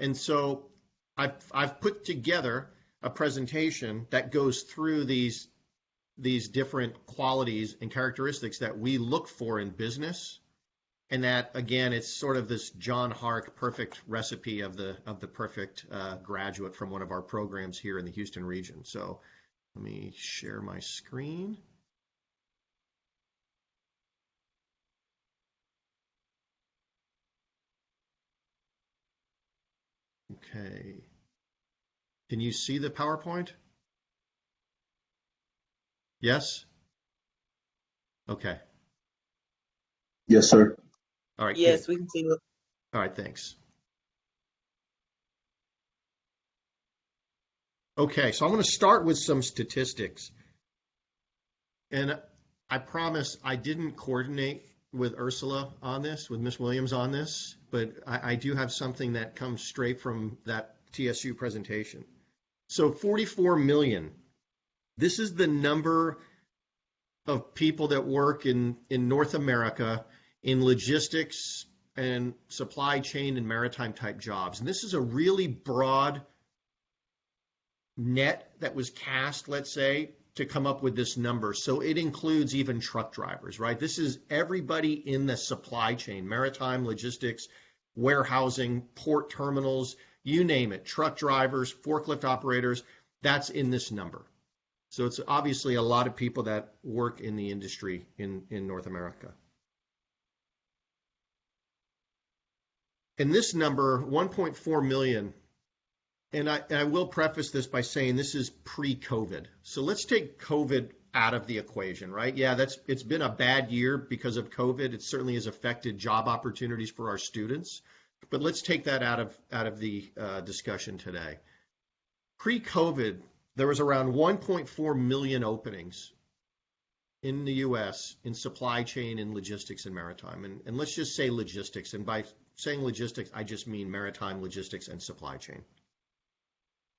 And so I've put together a presentation that goes through these different qualities and characteristics that we look for in business. And that, again, it's sort of this John Hark perfect recipe of the perfect graduate from one of our programs here in the Houston region. So let me share my screen. Okay. Can you see the PowerPoint? Yes? Okay. Yes, sir. All right. Yes, Good. we can see it. All right. Thanks. Okay. So I'm going to start with some statistics. And I promise I didn't coordinate with Ursula on this, with Miss Williams on this, but I do have something that comes straight from that TSU presentation. So 44 million. This is the number of people that work in North America in logistics and supply chain and maritime type jobs. And this is a really broad net that was cast, let's say, to come up with this number. So it includes even truck drivers, right? This is everybody in the supply chain, maritime, logistics, warehousing, port terminals, you name it, truck drivers, forklift operators, that's in this number. So it's obviously a lot of people that work in the industry in North America. And this number, 1.4 million, and I will preface this by saying this is pre-COVID. So let's take COVID out of the equation, right? Yeah, it's been a bad year because of COVID. It certainly has affected job opportunities for our students. But let's take that out of the discussion today. Pre-COVID, there was around 1.4 million openings in the U.S. in supply chain and logistics and maritime. And let's just say logistics. And by saying logistics, I just mean maritime, logistics, and supply chain.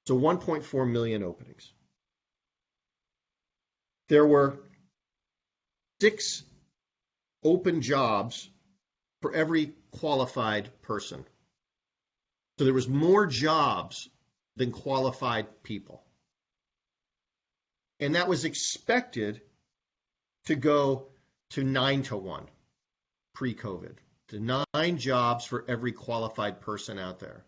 So 1.4 million openings. There were 6 open jobs for every qualified person. So there was more jobs than qualified people. And that was expected to go to 9-to-1 pre-COVID, to 9 jobs for every qualified person out there.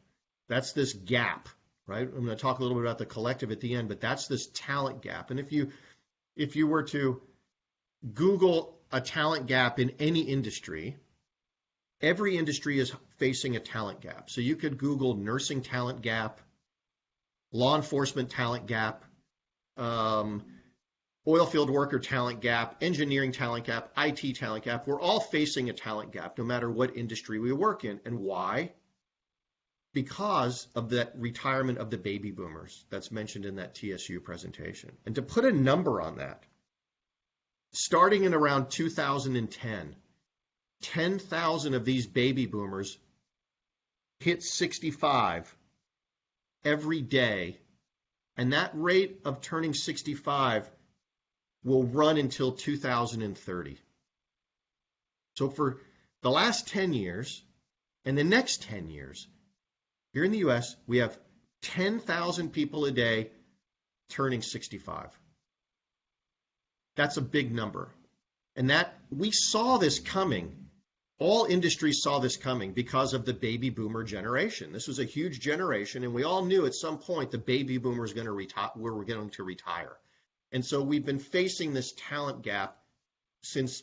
That's this gap, right? I'm going to talk a little bit about the collective at the end, but that's this talent gap. And if you were to Google a talent gap in any industry, every industry is facing a talent gap. So you could Google nursing talent gap, law enforcement talent gap, oil field worker talent gap, engineering talent gap, IT talent gap. We're all facing a talent gap no matter what industry we work in. And why? Because of that retirement of the baby boomers that's mentioned in that TSU presentation. And to put a number on that, starting in around 2010, 10,000 of these baby boomers hit 65 every day. And that rate of turning 65 will run until 2030. So for the last 10 years and the next 10 years, here in the US, we have 10,000 people a day turning 65. That's a big number. And that we saw this coming. All industries saw this coming because of the baby boomer generation. This was a huge generation, and we all knew at some point the baby boomers were going to retire. And so we've been facing this talent gap since,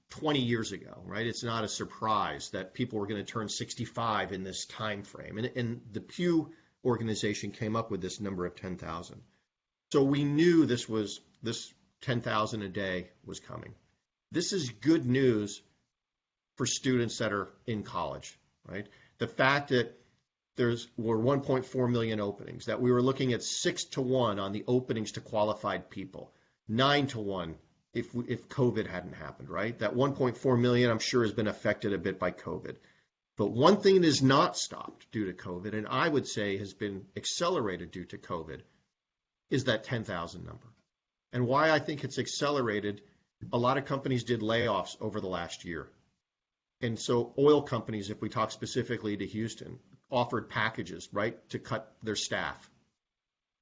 20 years ago, right? It's not a surprise that people were going to turn 65 in this time frame. And the Pew organization came up with this number of 10,000. So we knew this 10,000 a day was coming. This is good news for students that are in college, right? The fact that were 1.4 million openings, that we were looking at 6-to-1 on the openings to qualified people, 9-to-1 if COVID hadn't happened, right? That 1.4 million, I'm sure, has been affected a bit by COVID. But one thing that has not stopped due to COVID, and I would say has been accelerated due to COVID, is that 10,000 number. And why I think it's accelerated, a lot of companies did layoffs over the last year. And so oil companies, if we talk specifically to Houston, offered packages, right, to cut their staff.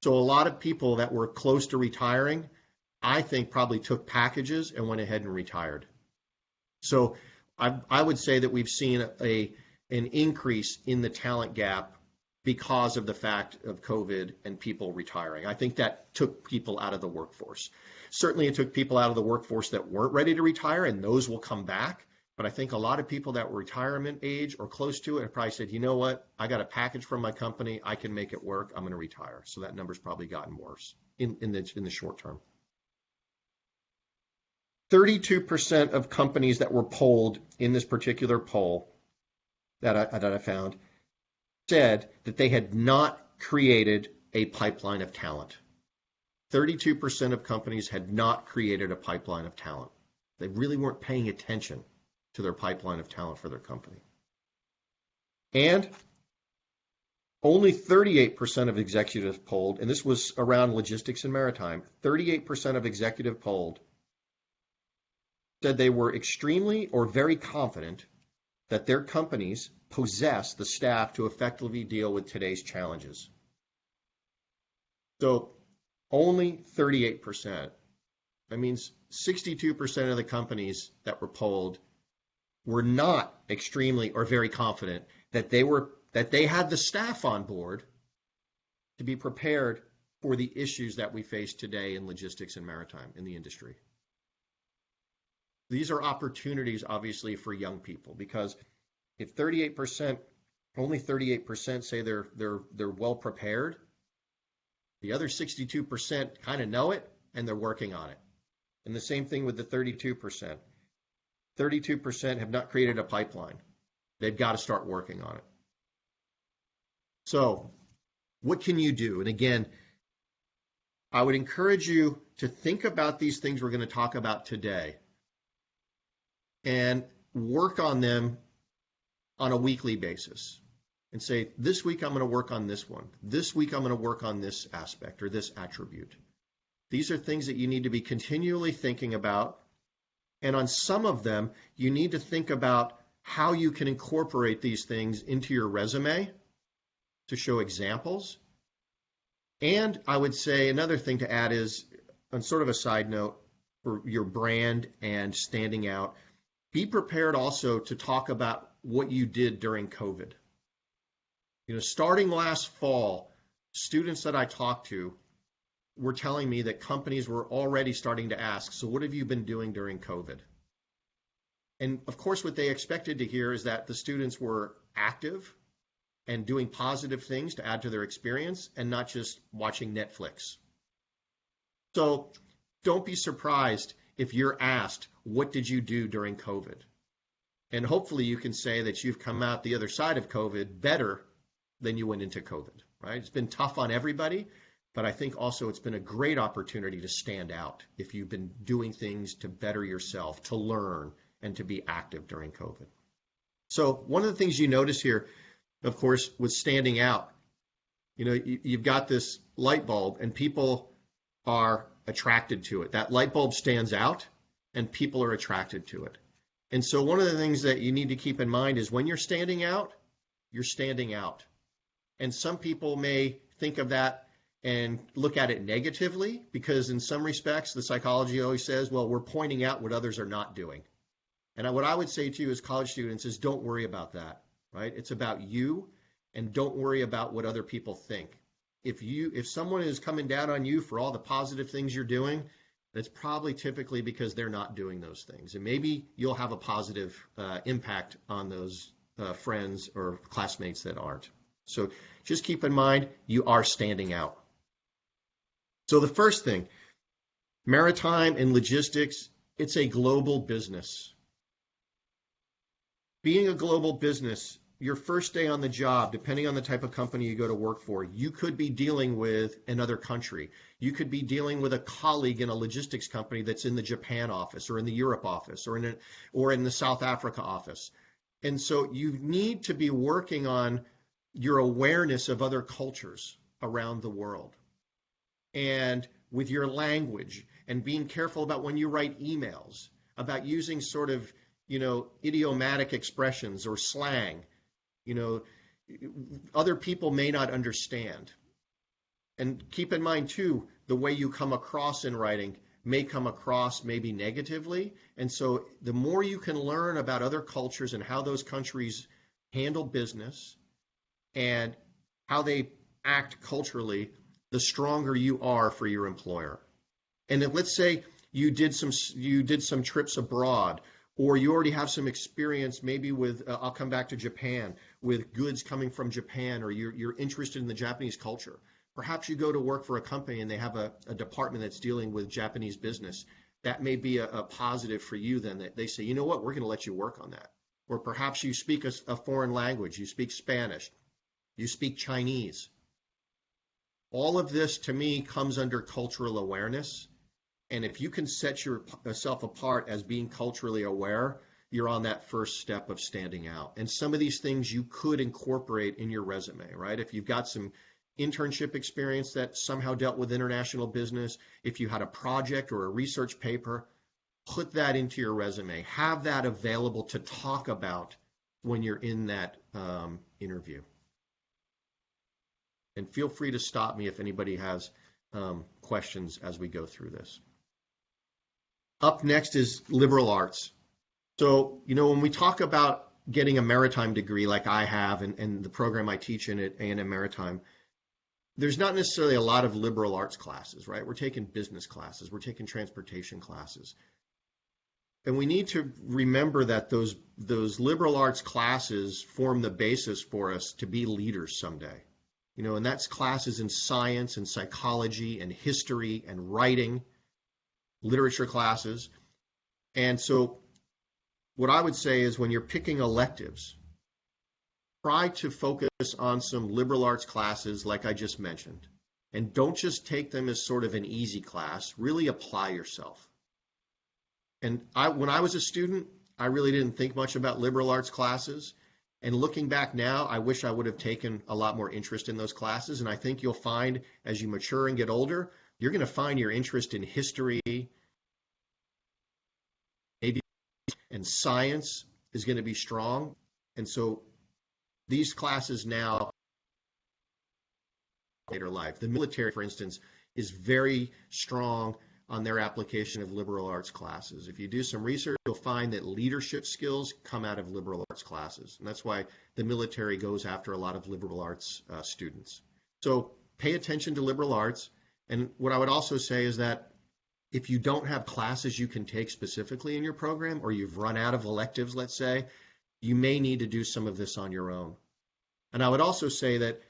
So a lot of people that were close to retiring, I think probably took packages and went ahead and retired. So I would say that we've seen an increase in the talent gap because of the fact of COVID and people retiring. I think that took people out of the workforce. Certainly it took people out of the workforce that weren't ready to retire, and those will come back. But I think a lot of people that were retirement age or close to it have probably said, you know what, I got a package from my company, I can make it work, I'm going to retire. So that number's probably gotten worse in the short term. 32% of companies that were polled in this particular poll that I found said that they had not created a pipeline of talent. 32% of companies had not created a pipeline of talent. They really weren't paying attention to their pipeline of talent for their company. And only 38% of executives polled, and this was around logistics and maritime, 38% of executive polled said they were extremely or very confident that their companies possess the staff to effectively deal with today's challenges. So only 38%. That means 62% of the companies that were polled were not extremely or very confident that they had the staff on board to be prepared for the issues that we face today in logistics and maritime in the industry. These are opportunities, obviously, for young people, because if only 38% say they're well prepared, the other 62% kind of know it and they're working on it. And the same thing with the 32%. 32% have not created a pipeline. They've got to start working on it. So what can you do? And again, I would encourage you to think about these things we're going to talk about today and work on them on a weekly basis and say, this week I'm going to work on this one. This week I'm going to work on this aspect or this attribute. These are things that you need to be continually thinking about. And on some of them, you need to think about how you can incorporate these things into your resume to show examples. And I would say another thing to add is, on sort of a side note, for your brand and standing out, be prepared also to talk about what you did during COVID. You know, starting last fall, students that I talked to were telling me that companies were already starting to ask, so what have you been doing during COVID? And of course, what they expected to hear is that the students were active and doing positive things to add to their experience and not just watching Netflix. So don't be surprised if you're asked, what did you do during COVID? And hopefully you can say that you've come out the other side of COVID better than you went into COVID, right? It's been tough on everybody, but I think also it's been a great opportunity to stand out if you've been doing things to better yourself, to learn, and to be active during COVID. So one of the things you notice here, of course, was standing out. You know, you've got this light bulb and people are attracted to it. That light bulb stands out and people are attracted to it. And so one of the things that you need to keep in mind is when you're standing out, you're standing out. And some people may think of that and look at it negatively because in some respects, the psychology always says, well, we're pointing out what others are not doing. And what I would say to you as college students is don't worry about that, right? It's about you and don't worry about what other people think. If someone is coming down on you for all the positive things you're doing, that's probably typically because they're not doing those things. And maybe you'll have a positive impact on those friends or classmates that aren't. So just keep in mind, you are standing out. So the first thing, maritime and logistics, it's a global business. Being a global business, your first day on the job, depending on the type of company you go to work for, you could be dealing with another country. You could be dealing with a colleague in a logistics company that's in the Japan office or in the Europe office or in the South Africa office. And so you need to be working on your awareness of other cultures around the world and with your language and being careful about when you write emails, about using sort of, idiomatic expressions or slang. other people may not understand. And keep in mind, too, the way you come across in writing may come across maybe negatively. And so the more you can learn about other cultures and how those countries handle business and how they act culturally, the stronger you are for your employer. And if, let's say you did some trips abroad, or you already have some experience maybe with, I'll come back to Japan, with goods coming from Japan, or you're interested in the Japanese culture. Perhaps you go to work for a company and they have a department that's dealing with Japanese business. That may be a positive for you then, that they say, you know what, we're going to let you work on that. Or perhaps you speak a foreign language, you speak Spanish, you speak Chinese. All of this, to me, comes under cultural awareness. And if you can set yourself apart as being culturally aware, you're on that first step of standing out. And some of these things you could incorporate in your resume, right? If you've got some internship experience that somehow dealt with international business, if you had a project or a research paper, put that into your resume. Have that available to talk about when you're in that interview. And feel free to stop me if anybody has questions as we go through this. Up next is liberal arts. So, when we talk about getting a maritime degree like I have and the program I teach in at A&M Maritime, there's not necessarily a lot of liberal arts classes, right? We're taking business classes, we're taking transportation classes. And we need to remember that those liberal arts classes form the basis for us to be leaders someday. And that's classes in science and psychology and history and writing, literature classes. And so what I would say is when you're picking electives, try to focus on some liberal arts classes like I just mentioned. And don't just take them as sort of an easy class. Really apply yourself. And when I was a student, I really didn't think much about liberal arts classes. And looking back now, I wish I would have taken a lot more interest in those classes. And I think you'll find as you mature and get older, you're going to find your interest in history, maybe, and science is going to be strong. And so these classes now, later life. The military, for instance, is very strong on their application of liberal arts classes. If you do some research, you'll find that leadership skills come out of liberal arts classes. And that's why the military goes after a lot of liberal arts students. So pay attention to liberal arts. And what I would also say is that if you don't have classes you can take specifically in your program, or you've run out of electives, let's say, you may need to do some of this on your own. And I would also say that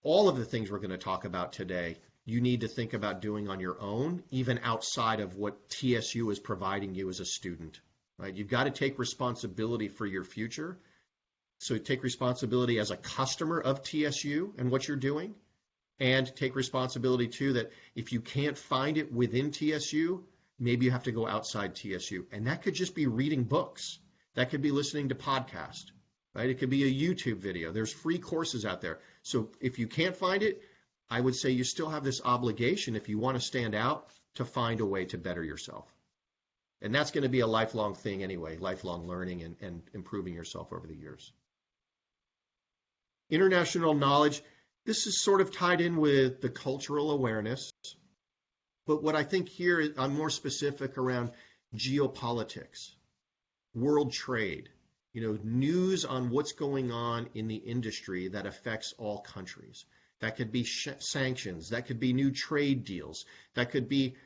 all of the things we're going to talk about today, you need to think about doing on your own, even outside of what TSU is providing you as a student, right? You've got to take responsibility for your future. So take responsibility as a customer of TSU and what you're doing, and take responsibility too that if you can't find it within TSU, maybe you have to go outside TSU. And that could just be reading books. That could be listening to podcasts, right? It could be a YouTube video. There's free courses out there. So if you can't find it, I would say you still have this obligation, if you want to stand out, to find a way to better yourself. And that's going to be a lifelong thing anyway, lifelong learning and improving yourself over the years. International knowledge, this is sort of tied in with the cultural awareness. But what I think here, I'm more specific around geopolitics, world trade, news on what's going on in the industry that affects all countries. That could be sanctions. That could be new trade deals. That could be,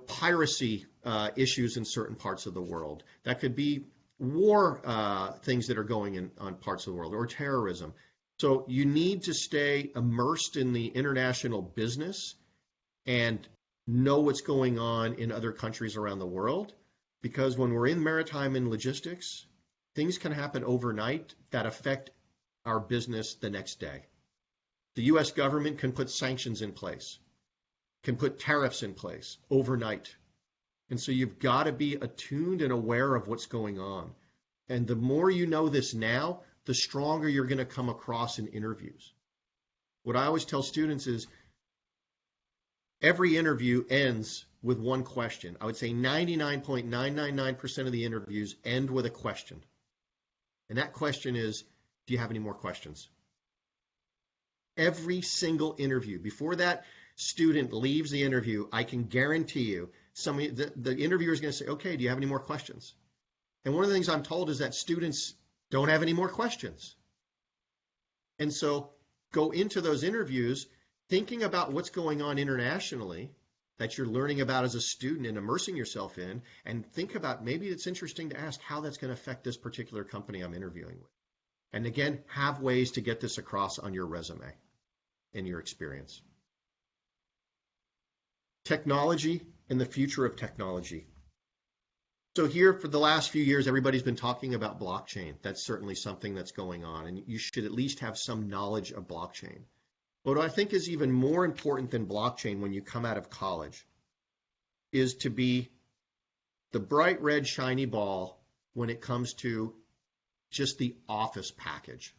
piracy issues in certain parts of the world. That could be war things that are going on parts of the world, or terrorism. So you need to stay immersed in the international business and know what's going on in other countries around the world. Because when we're in maritime and logistics, things can happen overnight that affect our business the next day. The U.S. government can put sanctions in place, can put tariffs in place overnight. And so you've got to be attuned and aware of what's going on. And the more you know this now, the stronger you're going to come across in interviews. What I always tell students is every interview ends with one question. I would say 99.999% of the interviews end with a question. And that question is, Do you have any more questions? Every single interview, before that student leaves the interview, I can guarantee you the interviewer is going to say, okay, do you have any more questions? And one of the things I'm told is that students don't have any more questions. And so go into those interviews thinking about what's going on internationally that you're learning about as a student and immersing yourself in, and think about maybe it's interesting to ask how that's going to affect this particular company I'm interviewing with. And again, have ways to get this across on your resume and your experience. Technology and the future of technology. So here for the last few years, everybody's been talking about blockchain. That's certainly something that's going on, and you should at least have some knowledge of blockchain. But what I think is even more important than blockchain when you come out of college is to be the bright red shiny ball when it comes to just the office package.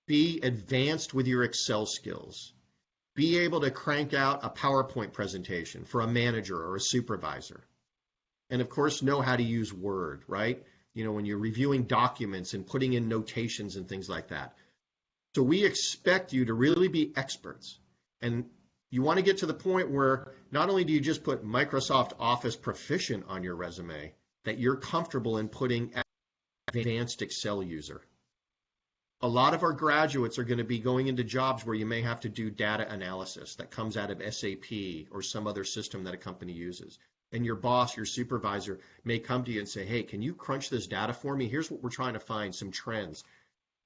Be advanced with your Excel skills. Be able to crank out a PowerPoint presentation for a manager or a supervisor. And of course, know how to use Word, right? You know, when you're reviewing documents and putting in notations and things like that. So we expect you to really be experts. And you want to get to the point where not only do you just put Microsoft Office proficient on your resume, that you're comfortable in putting advanced Excel user. A lot of our graduates are going to be going into jobs where you may have to do data analysis that comes out of SAP or some other system that a company uses. And your boss, your supervisor, may come to you and say, hey, can you crunch this data for me? Here's what we're trying to find, some trends.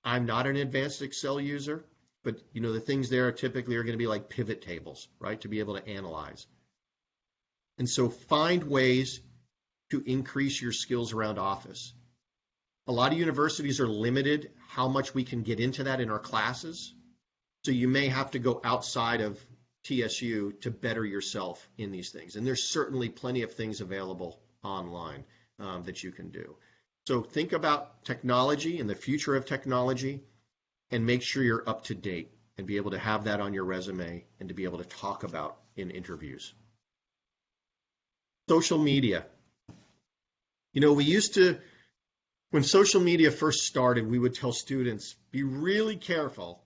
I'm not an advanced Excel user, but you know the things there typically are going to be like pivot tables, right, to be able to analyze. And so find ways to increase your skills around Office. A lot of universities are limited how much we can get into that in our classes. So you may have to go outside of TSU to better yourself in these things. And there's certainly plenty of things available online that you can do. So think about technology and the future of technology and make sure you're up to date and be able to have that on your resume and to be able to talk about in interviews. Social media. You know, we used to, when social media first started, we would tell students, be really careful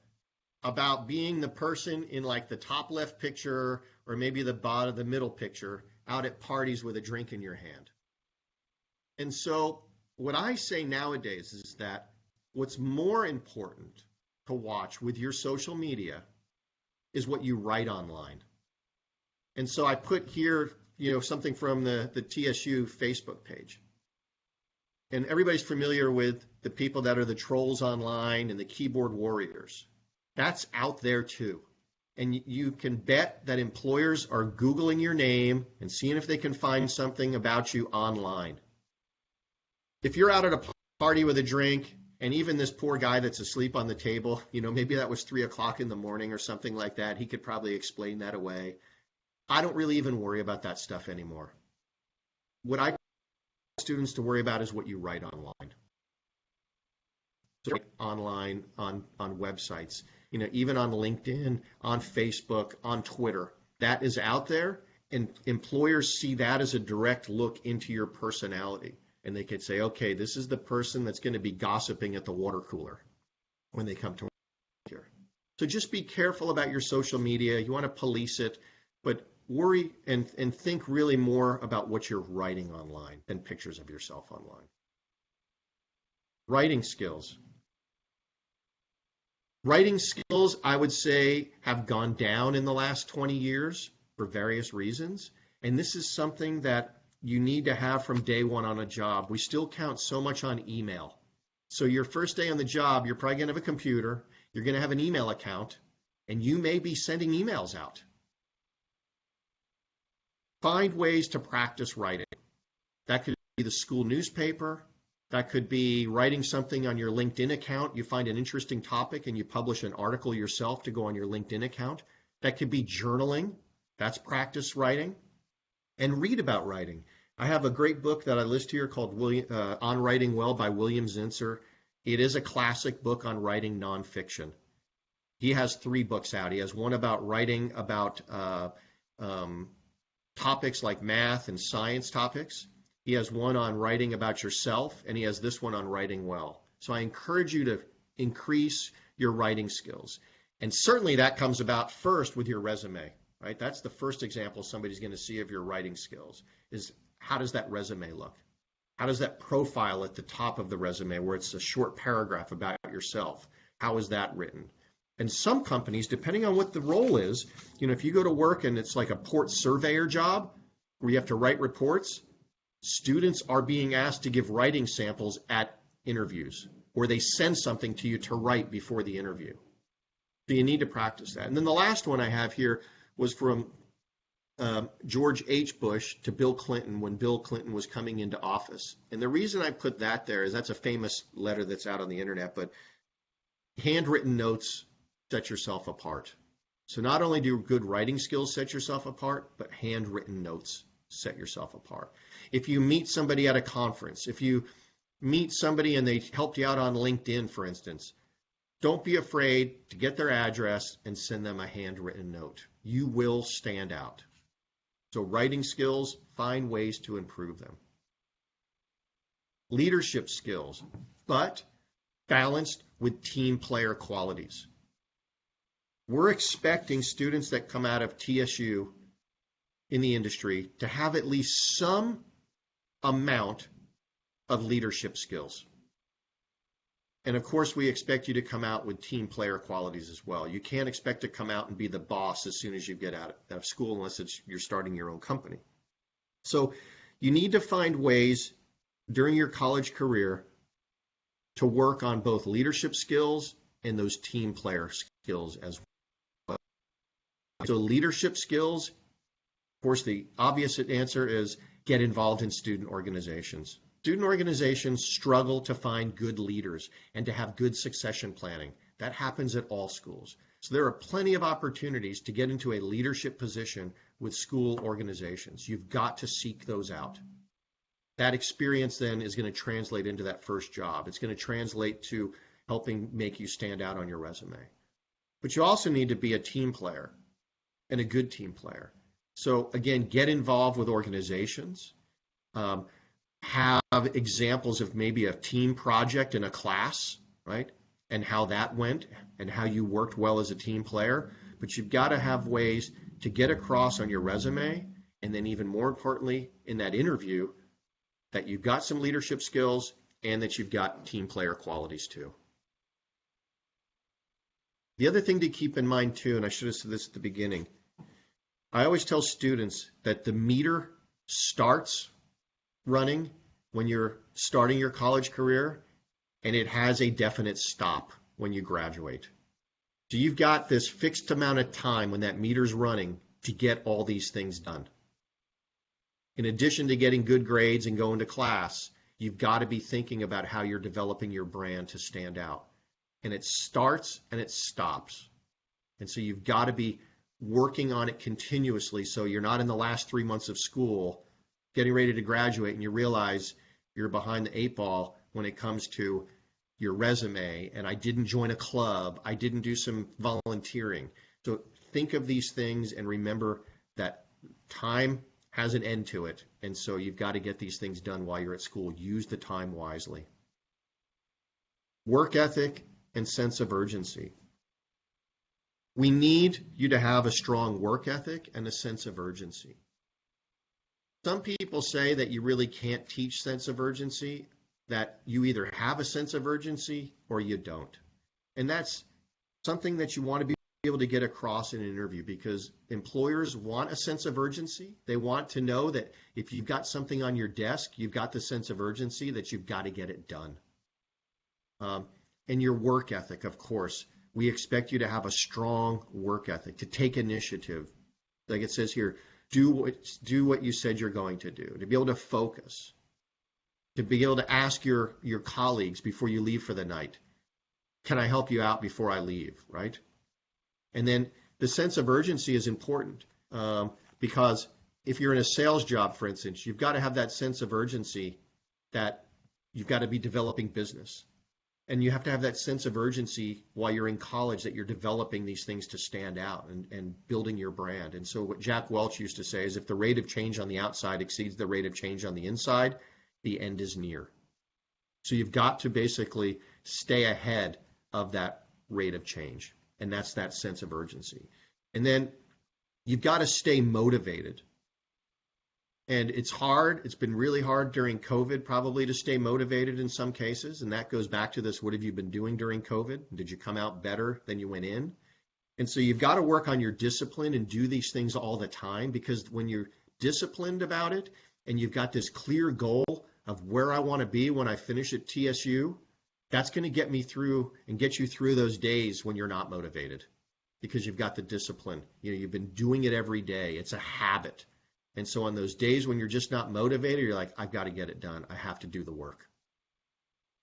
about being the person in like the top left picture or maybe the bottom, the middle picture out at parties with a drink in your hand. And so what I say nowadays is that what's more important to watch with your social media is what you write online. And so I put here, you know, something from the TSU Facebook page. And everybody's familiar with the people that are the trolls online and the keyboard warriors. That's out there too. And you can bet that employers are Googling your name and seeing if they can find something about you online. If you're out at a party with a drink, and even this poor guy that's asleep on the table, you know, maybe that was 3 o'clock in the morning or something like that, he could probably explain that away. I don't really even worry about that stuff anymore. What I students to worry about is what you write online. So online, on websites, you know, even on LinkedIn, on Facebook, on Twitter, that is out there, and employers see that as a direct look into your personality. And they could say, okay, this is the person that's going to be gossiping at the water cooler when they come to work here. So just be careful about your social media. You want to police it, but worry and think really more about what you're writing online than pictures of yourself online. Writing skills. Writing skills, I would say, have gone down in the last 20 years for various reasons. And this is something that you need to have from day one on a job. We still count so much on email. So your first day on the job, you're probably going to have a computer, you're going to have an email account, and you may be sending emails out. Find ways to practice writing. That could be the school newspaper. That could be writing something on your LinkedIn account. You find an interesting topic and you publish an article yourself to go on your LinkedIn account. That could be journaling. That's practice writing. And read about writing. I have a great book that I list here called On Writing Well by William Zinsser. It is a classic book on writing nonfiction. He has 3 books out. He has one about writing about topics like math and science topics. He has one on writing about yourself, and he has this one on writing well. So I encourage you to increase your writing skills. And certainly that comes about first with your resume, right? That's the first example somebody's going to see of your writing skills is how does that resume look? How does that profile at the top of the resume where it's a short paragraph about yourself? How is that written? And some companies, depending on what the role is, if you go to work and it's like a port surveyor job where you have to write reports, students are being asked to give writing samples at interviews, or they send something to you to write before the interview. So you need to practice that. And then the last one I have here was from George H. Bush to Bill Clinton when Bill Clinton was coming into office. And the reason I put that there is that's a famous letter that's out on the internet, but handwritten notes set yourself apart. So not only do good writing skills set yourself apart, but handwritten notes set yourself apart. If you meet somebody at a conference, if you meet somebody and they helped you out on LinkedIn, for instance, don't be afraid to get their address and send them a handwritten note. You will stand out. So writing skills, find ways to improve them. Leadership skills, but balanced with team player qualities. We're expecting students that come out of TSU in the industry to have at least some amount of leadership skills. And of course, we expect you to come out with team player qualities as well. You can't expect to come out and be the boss as soon as you get out of school unless you're starting your own company. So you need to find ways during your college career to work on both leadership skills and those team player skills as well. So leadership skills, of course, the obvious answer is get involved in student organizations. Student organizations struggle to find good leaders and to have good succession planning. That happens at all schools. So there are plenty of opportunities to get into a leadership position with school organizations. You've got to seek those out. That experience then is going to translate into that first job. It's going to translate to helping make you stand out on your resume. But you also need to be a team player and a good team player. So again, get involved with organizations. Have examples of maybe a team project in a class, right? And how that went and how you worked well as a team player. But you've got to have ways to get across on your resume, and then even more importantly, in that interview, that you've got some leadership skills and that you've got team player qualities too. The other thing to keep in mind too, and I should have said this at the beginning, I always tell students that the meter starts running when you're starting your college career, and it has a definite stop when you graduate. So you've got this fixed amount of time when that meter's running to get all these things done. In addition to getting good grades and going to class, you've got to be thinking about how you're developing your brand to stand out. And it starts and it stops. And so you've got to be working on it continuously so you're not in the last 3 months of school getting ready to graduate and you realize you're behind the 8 ball when it comes to your resume, and I didn't join a club, I didn't do some volunteering. So think of these things and remember that time has an end to it, and so you've got to get these things done while you're at school. Use the time wisely. Work ethic and sense of urgency. We need you to have a strong work ethic and a sense of urgency. Some people say that you really can't teach sense of urgency, that you either have a sense of urgency or you don't. And that's something that you want to be able to get across in an interview, because employers want a sense of urgency. They want to know that if you've got something on your desk, you've got the sense of urgency that you've got to get it done. And your work ethic, of course. We expect you to have a strong work ethic, to take initiative. Like it says here, do what you said you're going to do, to be able to focus, to be able to ask your colleagues before you leave for the night, can I help you out before I leave, right? And then the sense of urgency is important because if you're in a sales job, for instance, you've got to have that sense of urgency that you've got to be developing business. And you have to have that sense of urgency while you're in college that you're developing these things to stand out and building your brand. And so what Jack Welch used to say is if the rate of change on the outside exceeds the rate of change on the inside, the end is near. So you've got to basically stay ahead of that rate of change. And that's that sense of urgency. And then you've got to stay motivated. And it's hard. It's been really hard during COVID probably to stay motivated in some cases. And that goes back to this, what have you been doing during COVID? Did you come out better than you went in? And so you've got to work on your discipline and do these things all the time, because when you're disciplined about it and you've got this clear goal of where I want to be when I finish at TSU, that's going to get me through and get you through those days when you're not motivated, because you've got the discipline. You've been doing it every day. It's a habit. And so on those days when you're just not motivated, you're like, I've got to get it done. I have to do the work.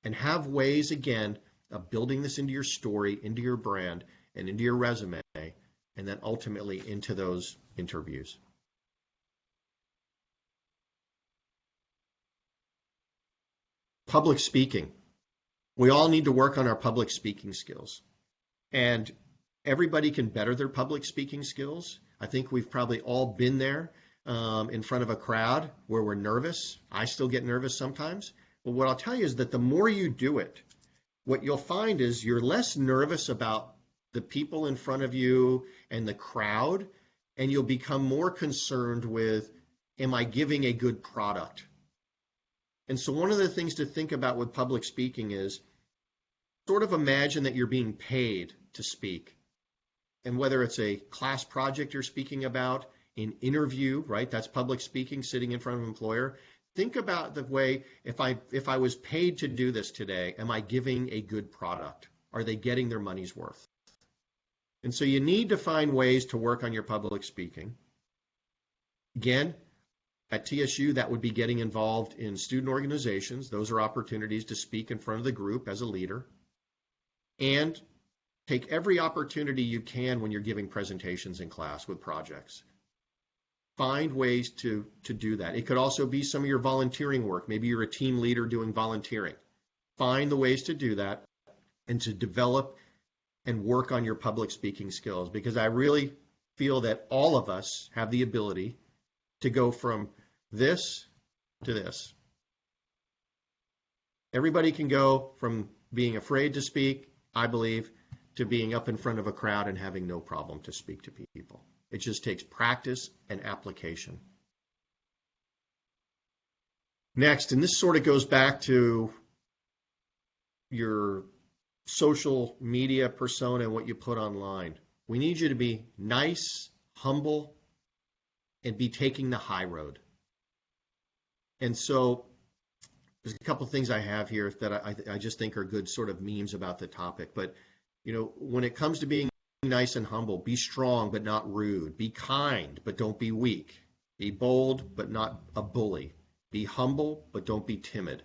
And have ways, again, of building this into your story, into your brand, and into your resume, and then ultimately into those interviews. Public speaking. We all need to work on our public speaking skills. And everybody can better their public speaking skills. I think we've probably all been there in front of a crowd where we're nervous. I still get nervous sometimes. But what I'll tell you is that the more you do it, what you'll find is you're less nervous about the people in front of you and the crowd, and you'll become more concerned with, am I giving a good product? And so one of the things to think about with public speaking is sort of imagine that you're being paid to speak. And whether it's a class project you're speaking about, an interview, right? That's public speaking, sitting in front of an employer. Think about the way, if I was paid to do this today, am I giving a good product? Are they getting their money's worth? And so you need to find ways to work on your public speaking. Again, at TSU, that would be getting involved in student organizations. Those are opportunities to speak in front of the group as a leader. And take every opportunity you can when you're giving presentations in class with projects. Find ways to do that. It could also be some of your volunteering work. Maybe you're a team leader doing volunteering. Find the ways to do that and to develop and work on your public speaking skills, because I really feel that all of us have the ability to go from this to this. Everybody can go from being afraid to speak, I believe, to being up in front of a crowd and having no problem to speak to people. It just takes practice and application. Next, and this sort of goes back to your social media persona and what you put online. We need you to be nice, humble, and be taking the high road. And so there's a couple things I have here that I just think are good sort of memes about the topic. But, when it comes to being nice and humble, be strong but not rude. Be kind but don't be weak. Be bold but not a bully. Be humble but don't be timid.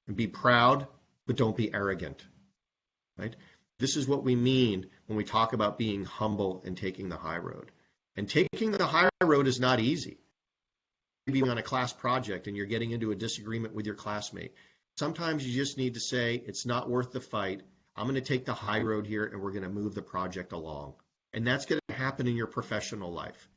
And be proud but don't be arrogant. Right? This is what we mean when we talk about being humble and taking the high road. And taking the high road is not easy. Maybe on a class project and you're getting into a disagreement with your classmate. Sometimes you just need to say, it's not worth the fight. I'm going to take the high road here and we're going to move the project along. And that's going to happen in your professional life.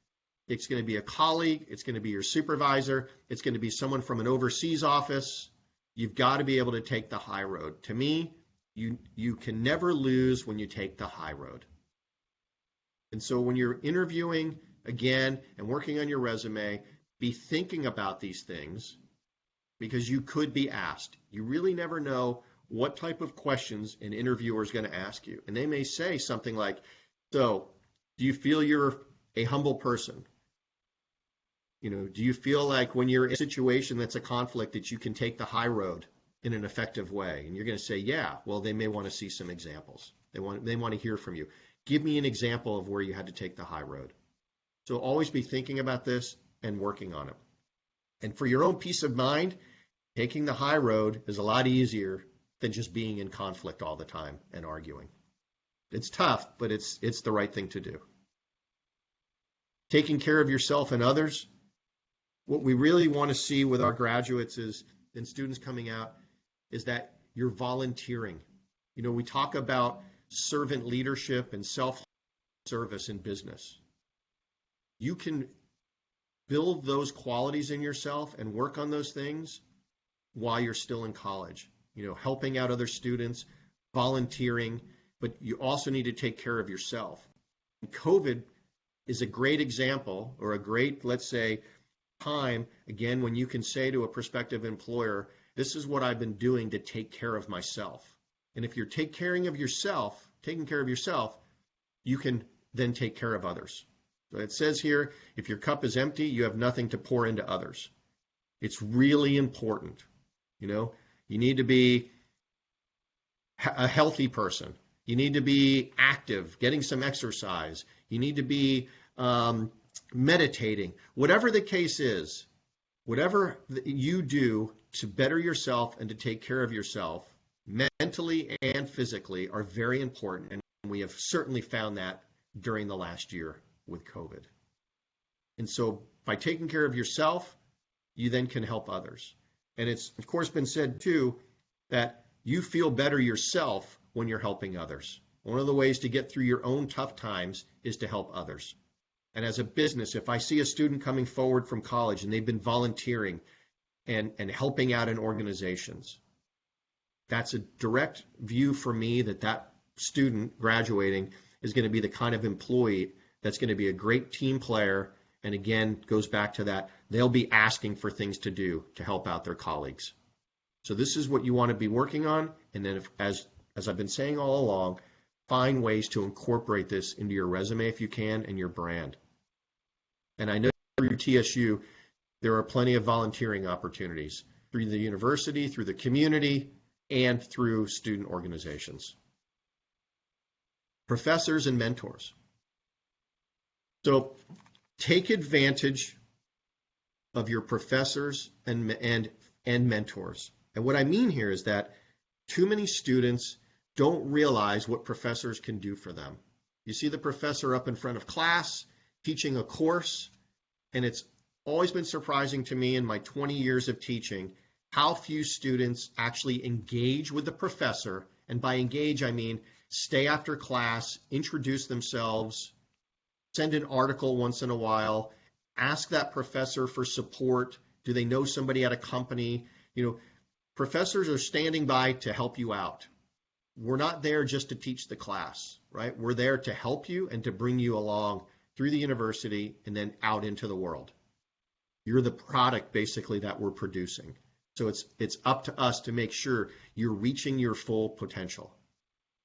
It's going to be a colleague. It's going to be your supervisor. It's going to be someone from an overseas office. You've got to be able to take the high road. To me, you can never lose when you take the high road. And so when you're interviewing again and working on your resume, be thinking about these things, because you could be asked. You really never know what type of questions an interviewer is going to ask you. And they may say something like, so do you feel you're a humble person? Do you feel like when you're in a situation that's a conflict that you can take the high road in an effective way? And you're going to say, yeah. Well, they may want to see some examples. They want to hear from you. Give me an example of where you had to take the high road. So always be thinking about this and working on it. And for your own peace of mind, taking the high road is a lot easier than just being in conflict all the time and arguing. It's tough, but it's the right thing to do. Taking care of yourself and others. What we really want to see with our graduates and students coming out is that you're volunteering. We talk about servant leadership and self-service in business. You can build those qualities in yourself and work on those things while you're still in college. Helping out other students, volunteering, but you also need to take care of yourself. And COVID is a great example, or a great, let's say, time, again, when you can say to a prospective employer, this is what I've been doing to take care of myself. And if you're taking care of yourself, you can then take care of others. So it says here, if your cup is empty, you have nothing to pour into others. It's really important. You need to be a healthy person. You need to be active, getting some exercise. You need to be meditating. Whatever the case is, whatever you do to better yourself and to take care of yourself, mentally and physically, are very important. And we have certainly found that during the last year with COVID. And so by taking care of yourself, you then can help others. And it's, of course, been said, too, that you feel better yourself when you're helping others. One of the ways to get through your own tough times is to help others. And as a business, if I see a student coming forward from college and they've been volunteering and helping out in organizations, that's a direct view for me that student graduating is going to be the kind of employee that's going to be a great team player. And again, goes back to that, they'll be asking for things to do to help out their colleagues. So this is what you want to be working on. And then as I've been saying all along, find ways to incorporate this into your resume if you can, and your brand. And I know through TSU, there are plenty of volunteering opportunities through the university, through the community, and through student organizations. Professors and mentors. So take advantage of your professors and mentors. And what I mean here is that too many students don't realize what professors can do for them. You see the professor up in front of class teaching a course, and it's always been surprising to me in my 20 years of teaching how few students actually engage with the professor. And by engage, I mean stay after class, introduce themselves, send an article once in a while, ask that professor for support. Do they know somebody at a company? Professors are standing by to help you out. We're not there just to teach the class, right? We're there to help you and to bring you along through the university and then out into the world. You're the product, basically, that we're producing. So it's up to us to make sure you're reaching your full potential.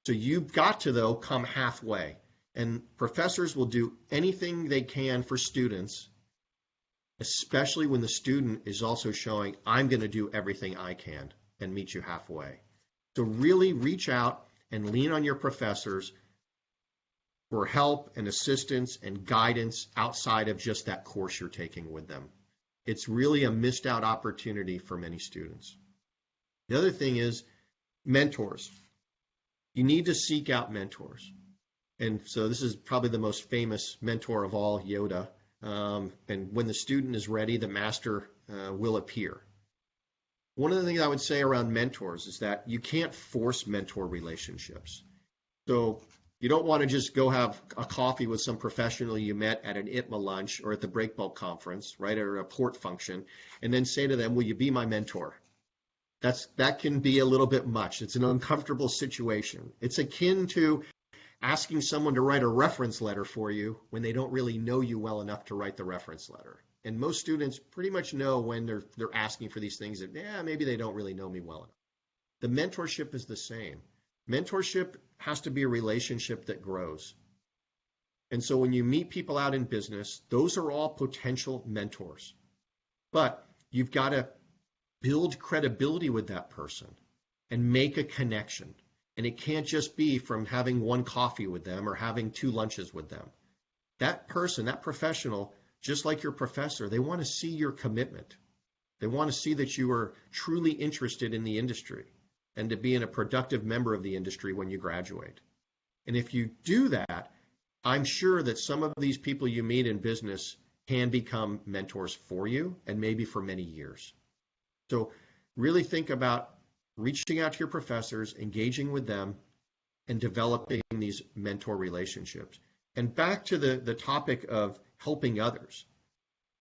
So you've got to, though, come halfway. And professors will do anything they can for students, especially when the student is also showing, I'm going to do everything I can and meet you halfway. So really reach out and lean on your professors for help and assistance and guidance outside of just that course you're taking with them. It's really a missed out opportunity for many students. The other thing is mentors. You need to seek out mentors. And so this is probably the most famous mentor of all, Yoda. And when the student is ready, the master will appear. One of the things I would say around mentors is that you can't force mentor relationships. So you don't want to just go have a coffee with some professional you met at an ITMA lunch or at the Breakbulk conference, right, or a port function, and then say to them, will you be my mentor? That can be a little bit much. It's an uncomfortable situation. It's akin to asking someone to write a reference letter for you when they don't really know you well enough to write the reference letter. And most students pretty much know when they're asking for these things that, maybe they don't really know me well enough. The mentorship is the same. Mentorship has to be a relationship that grows. And so when you meet people out in business, those are all potential mentors. But you've got to build credibility with that person and make a connection. And it can't just be from having one coffee with them or having 2 lunches with them. That person, that professional, just like your professor, they want to see your commitment. They want to see that you are truly interested in the industry and to be a productive member of the industry when you graduate. And if you do that, I'm sure that some of these people you meet in business can become mentors for you and maybe for many years. So really think about reaching out to your professors, engaging with them, and developing these mentor relationships. And back to the topic of helping others.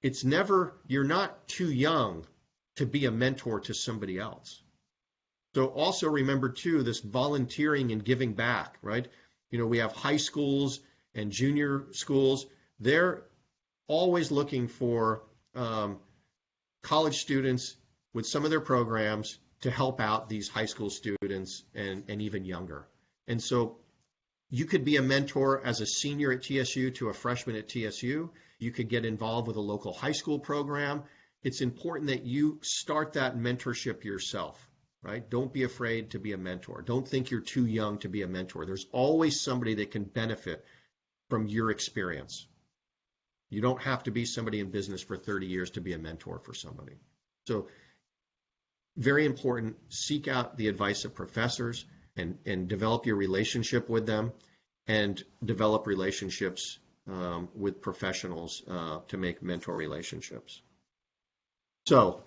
You're not too young to be a mentor to somebody else. So also remember too, this volunteering and giving back, right? We have high schools and junior schools. They're always looking for college students with some of their programs to help out these high school students and even younger. And so you could be a mentor as a senior at TSU to a freshman at TSU. You could get involved with a local high school program. It's important that you start that mentorship yourself, right? Don't be afraid to be a mentor. Don't think you're too young to be a mentor. There's always somebody that can benefit from your experience. You don't have to be somebody in business for 30 years to be a mentor for somebody. So very important, seek out the advice of professors and develop your relationship with them, and develop relationships with professionals to make mentor relationships. So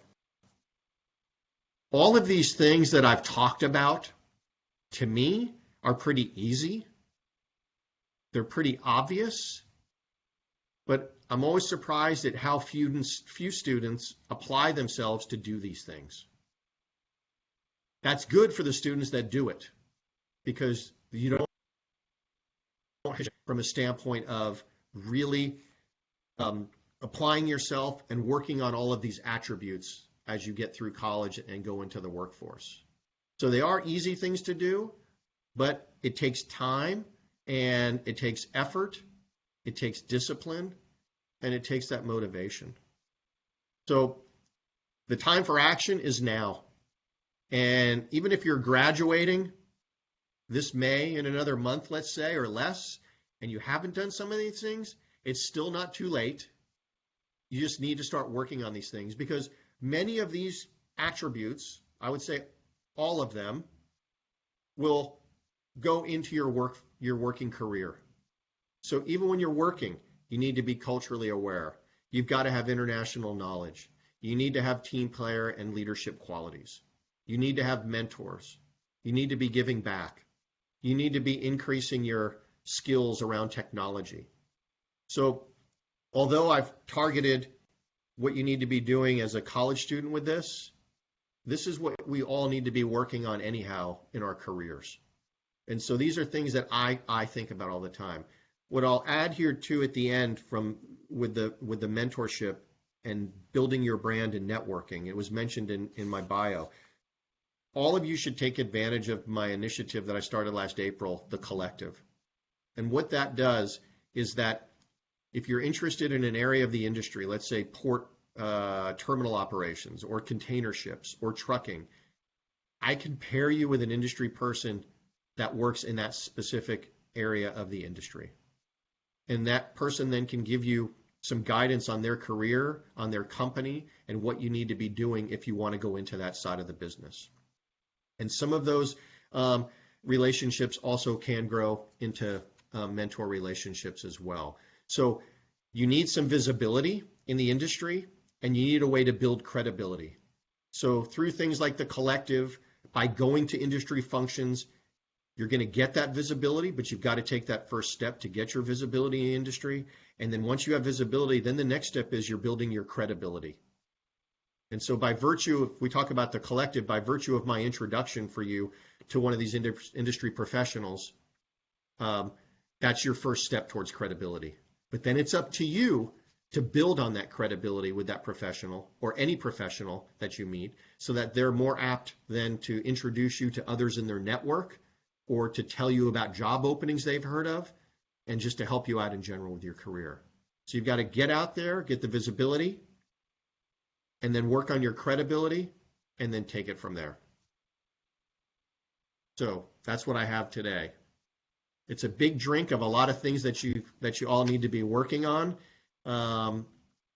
all of these things that I've talked about, to me, are pretty easy. They're pretty obvious, but I'm always surprised at how few students apply themselves to do these things. That's good for the students that do it, because you don't from a standpoint of really applying yourself and working on all of these attributes as you get through college and go into the workforce. So they are easy things to do, but it takes time and it takes effort, it takes discipline, and it takes that motivation. So the time for action is now. And even if you're graduating this May in another month, let's say, or less, and you haven't done some of these things, it's still not too late. You just need to start working on these things, because many of these attributes, I would say all of them, will go into your working career. So even when you're working, you need to be culturally aware. You've got to have international knowledge. You need to have team player and leadership qualities. You need to have mentors. You need to be giving back. You need to be increasing your skills around technology. So although I've targeted what you need to be doing as a college student with this is what we all need to be working on anyhow in our careers. And so these are things that I think about all the time. What I'll add here too at the end with the mentorship and building your brand and networking, it was mentioned in my bio. All of you should take advantage of my initiative that I started last April, the Collective. And what that does is that if you're interested in an area of the industry, let's say port terminal operations or container ships or trucking, I can pair you with an industry person that works in that specific area of the industry. And that person then can give you some guidance on their career, on their company, and what you need to be doing if you want to go into that side of the business. And some of those relationships also can grow into mentor relationships as well. So you need some visibility in the industry, and you need a way to build credibility. So through things like the Collective, by going to industry functions, you're going to get that visibility, but you've got to take that first step to get your visibility in the industry. And then once you have visibility, then the next step is you're building your credibility. And so by virtue, if we talk about the Collective, by virtue of my introduction for you to one of these industry professionals, that's your first step towards credibility. But then it's up to you to build on that credibility with that professional or any professional that you meet, so that they're more apt then to introduce you to others in their network, or to tell you about job openings they've heard of, and just to help you out in general with your career. So you've got to get out there, get the visibility, and then work on your credibility, and then take it from there. So that's what I have today. It's a big drink of a lot of things that you all need to be working on. And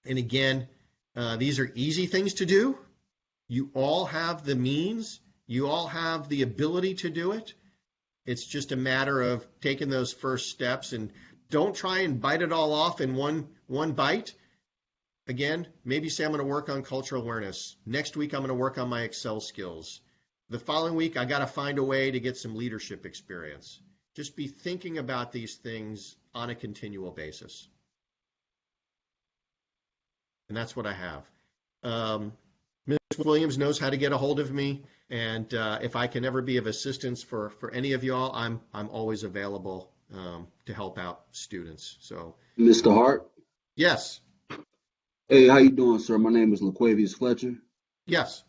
again, these are easy things to do. You all have the means. You all have the ability to do it. It's just a matter of taking those first steps, and don't try and bite it all off in one bite. Again, maybe say I'm going to work on cultural awareness. Next week, I'm going to work on my Excel skills. The following week, I got to find a way to get some leadership experience. Just be thinking about these things on a continual basis. And that's what I have. Ms. Williams knows how to get a hold of me, and if I can ever be of assistance for any of y'all, I'm always available to help out students. So Mr. Hart. yes, Hey, how you doing, sir? My name is LaQuavius Fletcher. yes,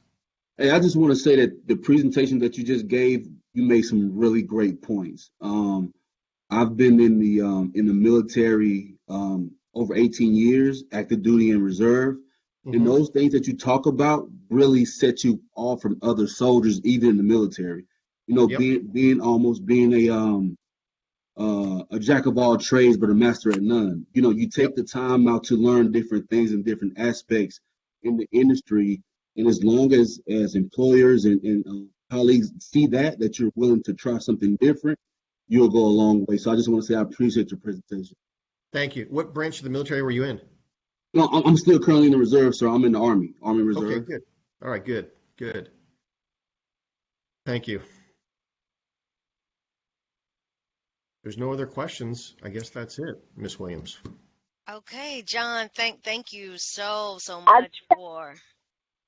Hey, I just want to say that the presentation that you just gave, you made some really great points. I've been in the military over 18 years, active duty and reserve, and hmm those things that you talk about really set you off from other soldiers, even in the military. You know, yep, being a jack of all trades, but a master at none. You know, you take yep. the time out to learn different things and different aspects in the industry, and as long as employers and colleagues see that you're willing to try something different, you'll go a long way. So I just want to say I appreciate your presentation. Thank you. What branch of the military were you in? No, I'm still currently in the reserve, sir. I'm in the Army Okay, Reserve. good. All right, good, good. Thank you. There's no other questions. I guess that's it, Miss Williams. Okay, John, thank you so I much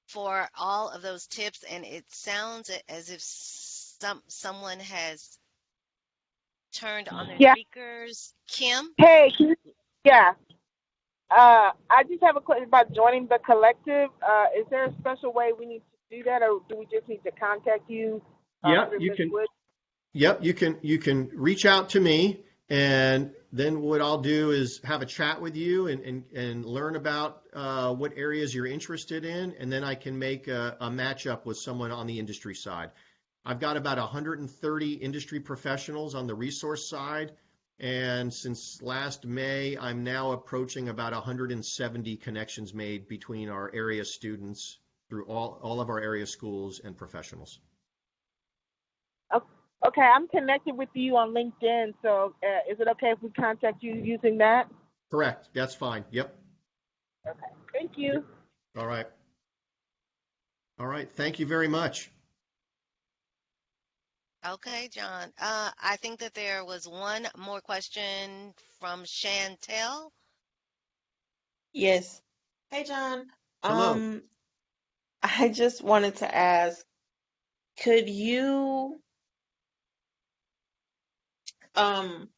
for all of those tips, and it sounds as if someone has turned on their yeah. speakers. Kim? Hey, yeah. I just have a question about joining the collective. Is there a special way we need to do that, or do we just need to contact you Yeah, through you Ms. can. Wood? Yep, you can reach out to me, and then what I'll do is have a chat with you and learn about what areas you're interested in, and then I can make a matchup with someone on the industry side. I've got about 130 industry professionals on the resource side, and since last May, I'm now approaching about 170 connections made between our area students through all of our area schools and professionals. Oh, okay, I'm connected with you on LinkedIn, so is it okay if we contact you using that? Correct. That's fine. Yep. Okay, thank Yep. you. All right. All right. Thank you very much. Okay, John. I think that there was one more question from Chantel. Yes. Hey, John. Hello. Um, I just wanted to ask, could you, um,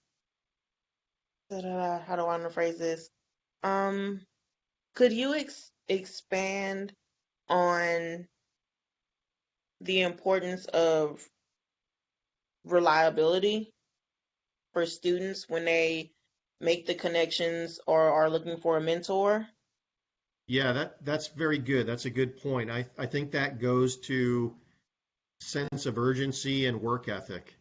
how do I want to phrase this? Um, could you expand on the importance of reliability for students when they make the connections or are looking for a mentor? Yeah, that's very good. That's a good point. I think that goes to sense of urgency and work ethic.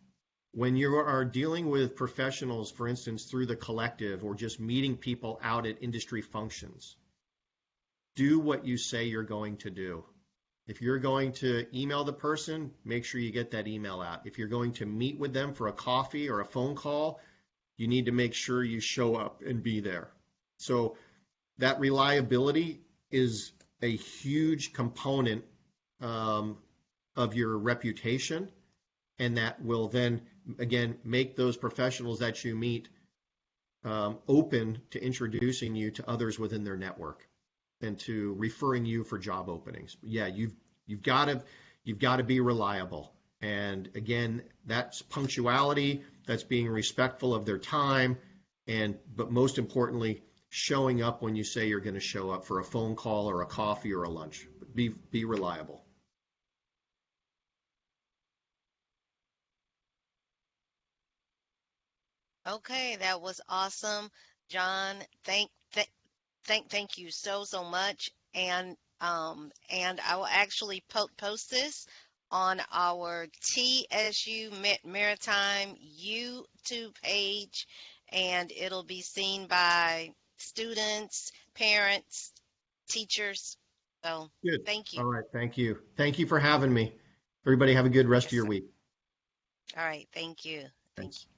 When you are dealing with professionals, for instance, through the collective or just meeting people out at industry functions, do what you say you're going to do. If you're going to email the person, make sure you get that email out. If you're going to meet with them for a coffee or a phone call, you need to make sure you show up and be there. So that reliability is a huge component um, of your reputation, and that will then, again, make those professionals that you meet open to introducing you to others within their network and to referring you for job openings. Yeah, you've got to be reliable. And again, that's punctuality, that's being respectful of their time, and but most importantly, showing up when you say you're going to show up for a phone call or a coffee or a lunch. Be reliable. Okay, that was awesome. John, thank you so much. And I will actually post this on our TSU Maritime YouTube page, and it'll be seen by students, parents, teachers. So Good. thank All you. right. Thank you. Thank you for having me. Everybody have a good rest of Yes, your sir. week. All right. Thank you. Thank Thanks. you.